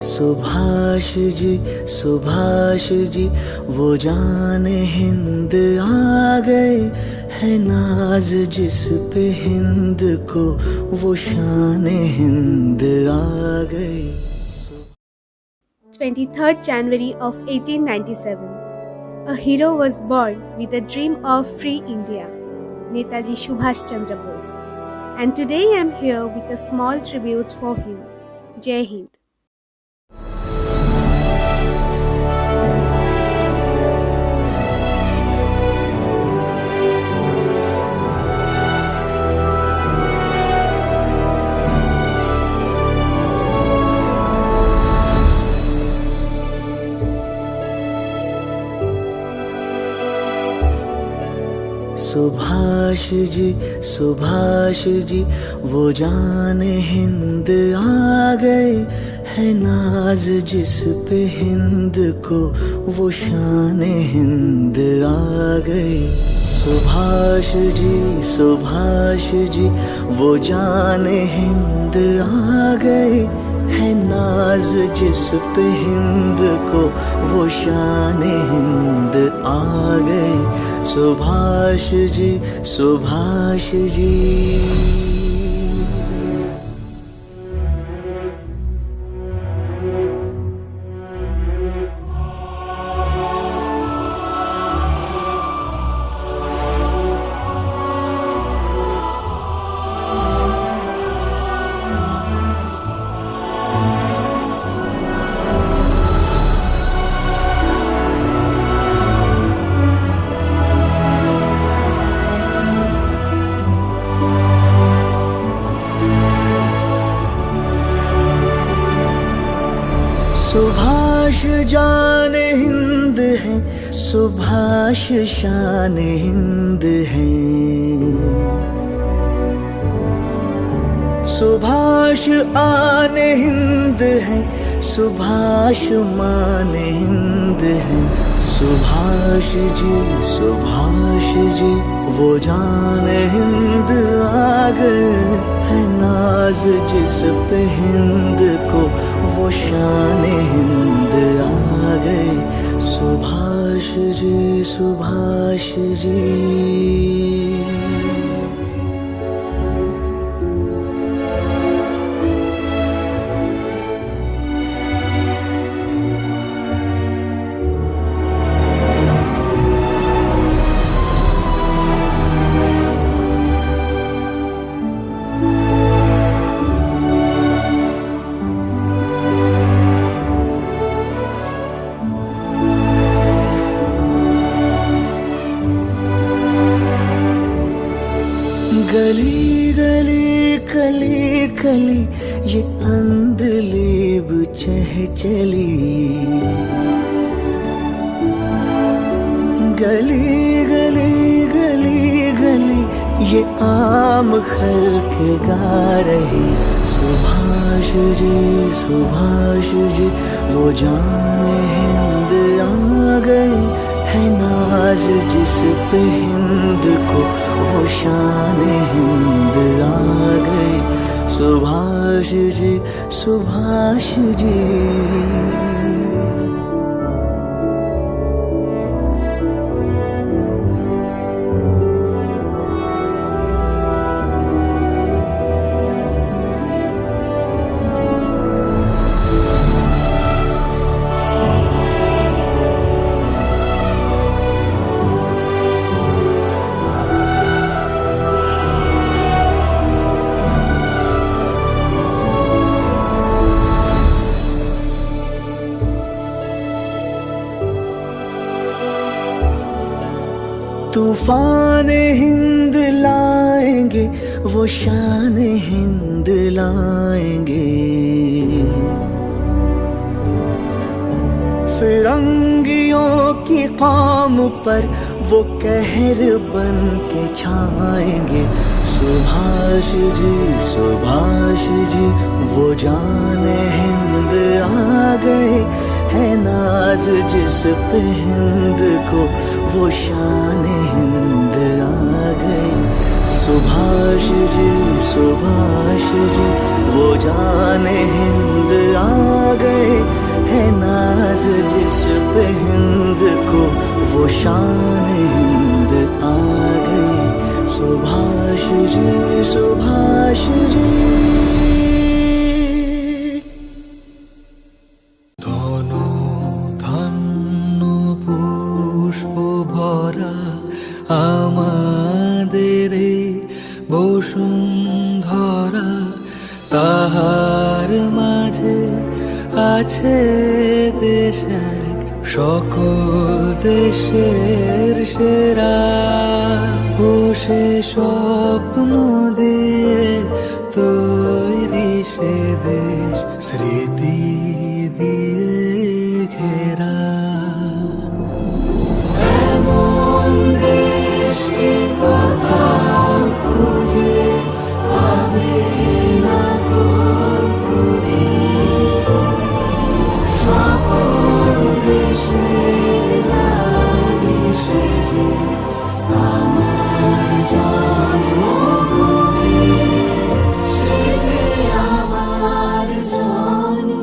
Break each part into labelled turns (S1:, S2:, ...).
S1: सुभाष जी वो जान हिंद आ गए, है नाज जिस पे हिंद को, वो शान हिंद आ गए।
S2: 23rd January of 1897, a hero was born with a dream of free India, Netaji Subhash Chandra Bose. And today I am here with a small tribute for him. Jai Hind.
S1: Subhash ji वो जान हिंद आ गए, है नाज जिस पे हिंद को, वो शान हिंद आ गए। सुभाष जी वो जान हिंद आ गए, है नाज जिस पे हिंद को, वो शान हिंद आ गए। सुभाष जी। सुभाष जान हिंद है, सुभाष शान हिंद है। सुभाष आन हिंद है, सुभाष मान हिंद है। सुभाष जी वो जान हिंद आ गए, है नाज जिस पे हिंद को, वो शान हिंद आ गए। सुभाष जी। गली गली कली कली ये अंधलेब चह चली। गली गली गली गली ये आम खल्क गा रही। सुभाष जी वो जान हिंद आ गए, है नाज जिस पे हिंद को, वो शान हिंद आ गए। सुभाष जी। तूफान हिंद लाएंगे, वो शान हिंद लाएंगे। फिरंगियों की कौम पर वो कहर बन के छाएंगे। सुभाष जी वो जान हिंद आ गए, है नाज जिस पे हिंद को, वो शान हिंद आ गए। सुभाष जी वो जान हिंद आ गए, नाज जिस पे हिंद को वो शान हिंद आ गई। सुभाष जी सुभाष जी। ধনু ধন্য পুষ্প ভরা আমাদের এই বসুন্ধরা, তাহার মাঝে আছে দেশ এক, সকল দেশের সেরা। ও সে স্বপ্ন দিয়ে তৈরি সে দেশ, স্মৃতি দিয়ে ঘেরা। এমন দেশটি কোথাও খুঁজে পাবে না গো তুমি। সকল দেশের রানী সেজে আমার জন্মভূমি, সেজে আমার জন্ম।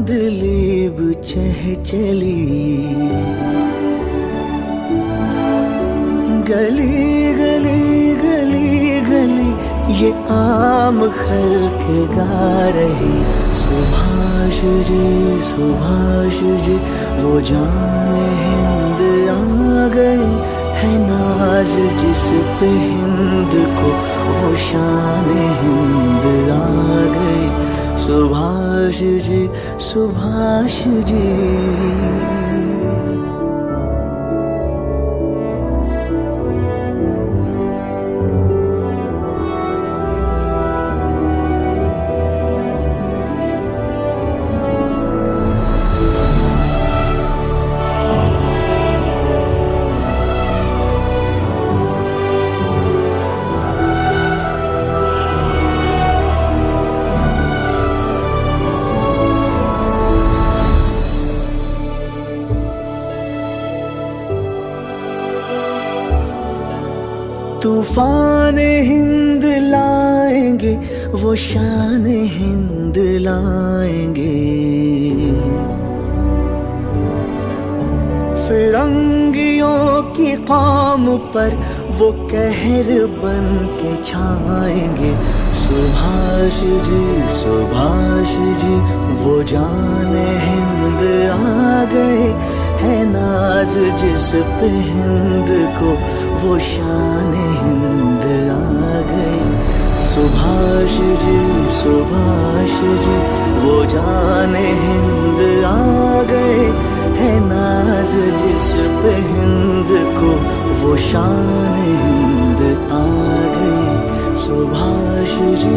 S3: दिलीब चह चली गली गली गली गली ये आम खल्क गा रही। सुभाष जी वो जाने हिंद आ गई है नाज जिस पे हिंद को वो शान हिंद आ गई। सुभाष जी तूफान हिंद लाएंगे वो शान हिंद लाएंगे। फिरंगियों की कौम पर वो कहर बन के छाएंगे। सुभाष जी वो जान हिंद आ गए है नाज जिस पे हिंद को वो शान हिंद आ गई। सुभाष जी वो जान हिंद आ गए है नाज जिस पे हिंद को वो शान हिंद आ गई। सुभाष जी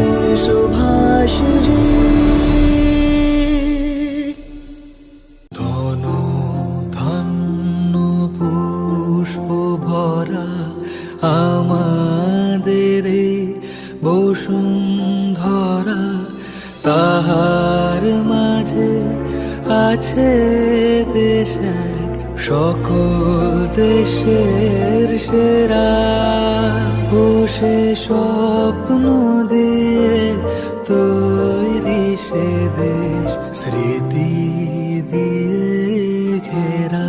S4: আমাদের বসুন্ধরা তাহার মাঝে আছে দেশ এক সকল দেশের সেরা। বসে স্বপ্ন দিয়ে তৈরি সে দেশ স্মৃতি দিয়ে ঘেরা।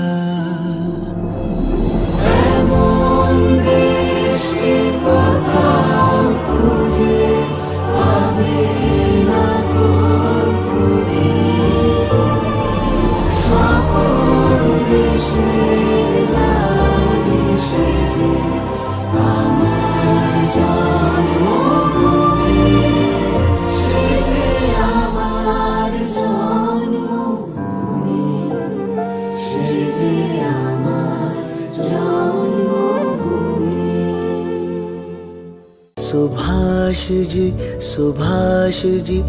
S4: सुभाष जी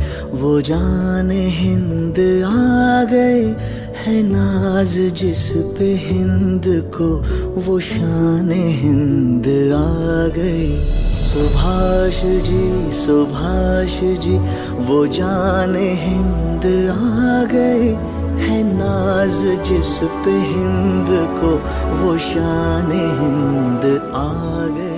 S4: वो जान हिंद आ गए है नाज जिस पे हिंद को वो शान हिंद आ गई। सुभाष जी वो जान हिंद आ गए है नाज जिस पे हिंद को वो शान हिंद आ गई।